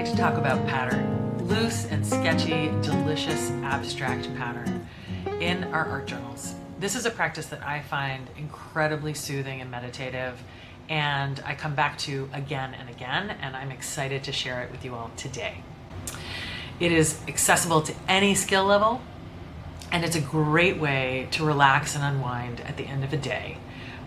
to talk about pattern. Loose and sketchy, delicious, abstract pattern in our art journals. This is a practice that I find incredibly soothing and meditative, and I come back to again and again, and I'm excited to share it with you all today. It is accessible to any skill level, and it's a great way to relax and unwind at the end of a day.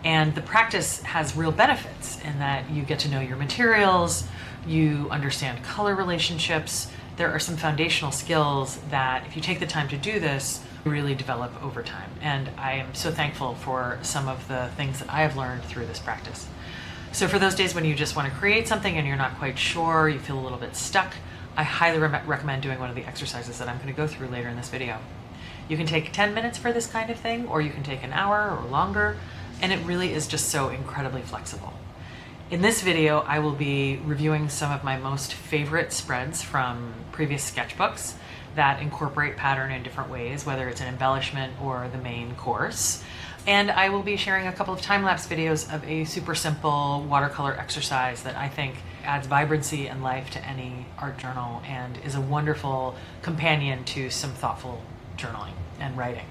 And the practice has real benefits in that you get to know your materials, you understand color relationships. There are some foundational skills that if you take the time to do this, really develop over time. And I am so thankful for some of the things that I have learned through this practice. So for those days when you just want to create something and you're not quite sure, you feel a little bit stuck, I highly recommend doing one of the exercises that I'm going to go through later in this video. You can take 10 minutes for this kind of thing, or you can take an hour or longer, and it really is just so incredibly flexible. In this video, I will be reviewing some of my most favorite spreads from previous sketchbooks that incorporate pattern in different ways, whether it's an embellishment or the main course. And I will be sharing a couple of time-lapse videos of a super simple watercolor exercise that I think adds vibrancy and life to any art journal and is a wonderful companion to some thoughtful journaling and writing.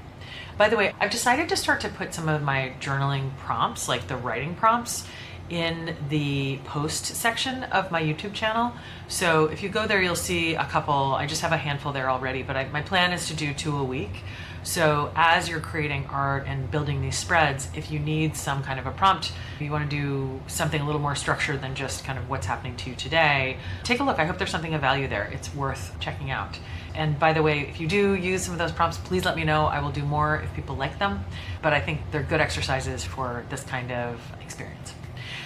By the way, I've decided to start to put some of my journaling prompts, like the writing prompts, in the post section of my YouTube channel. So if you go there, you'll see a couple. I just have a handful there already, but my plan is to do 2 a week. So as you're creating art and building these spreads, if you need some kind of a prompt, if you want to do something a little more structured than just kind of what's happening to you today, take a look. I hope there's something of value there. It's worth checking out. And by the way, if you do use some of those prompts, please let me know. I will do more if people like them, but I think they're good exercises for this kind of experience.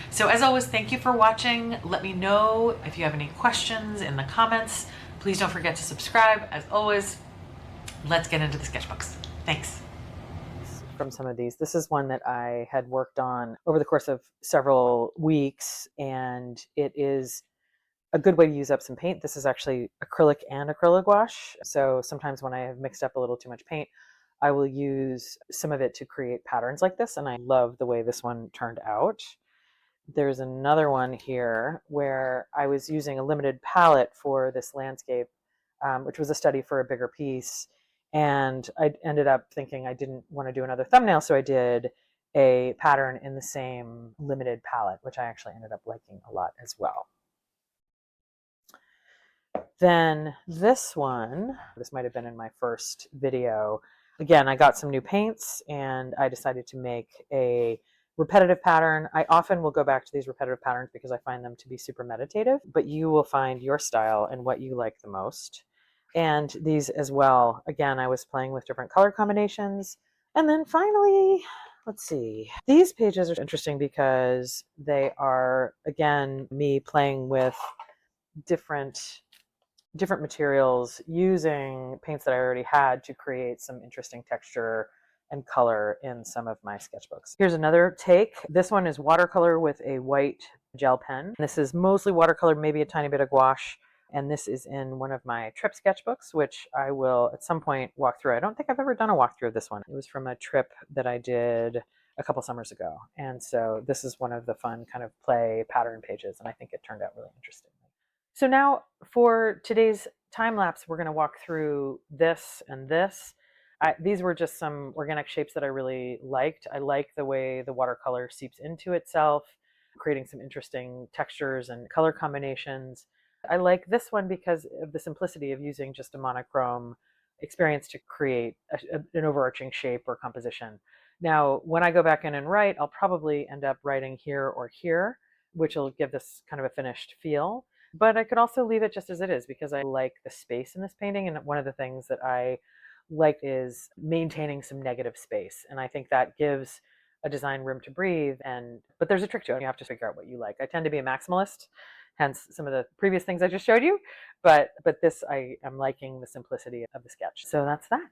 So as always, thank you for watching. Let me know if you have any questions in the comments. Please don't forget to subscribe. As always, let's get into the sketchbooks. Thanks. From some of these, this is one that I had worked on over the course of several weeks, and it is a good way to use up some paint. This is actually acrylic and acrylic gouache. So sometimes when I have mixed up a little too much paint, I will use some of it to create patterns like this, and I love the way this one turned out. There's another one here where I was using a limited palette for this landscape, which was a study for a bigger piece. And I ended up thinking I didn't want to do another thumbnail, so I did a pattern in the same limited palette, which I actually ended up liking a lot as well. Then this one, this might have been in my first video. Again, I got some new paints and I decided to make a repetitive pattern. I often will go back to these repetitive patterns because I find them to be super meditative, but you will find your style and what you like the most. And these as well. Again, I was playing with different color combinations. And then finally, let's see. These pages are interesting because they are, again, me playing with different materials using paints that I already had to create some interesting texture and color in some of my sketchbooks. Here's another take. This one is watercolor with a white gel pen. This is mostly watercolor, maybe a tiny bit of gouache. And this is in one of my trip sketchbooks, which I will at some point walk through. I don't think I've ever done a walkthrough of this one. It was from a trip that I did a couple summers ago. And so this is one of the fun kind of play pattern pages. And I think it turned out really interesting. So now for today's time lapse, we're going to walk through this and this. These were just some organic shapes that I really liked. I like the way the watercolor seeps into itself, creating some interesting textures and color combinations. I like this one because of the simplicity of using just a monochrome experience to create an overarching shape or composition. Now, when I go back in and write, I'll probably end up writing here or here, which will give this kind of a finished feel. But I could also leave it just as it is because I like the space in this painting. And one of the things that I like is maintaining some negative space. And I think that gives a design room to breathe. But there's a trick to it. You have to figure out what you like. I tend to be a maximalist, hence some of the previous things I just showed you. But this, I am liking the simplicity of the sketch. So that's that.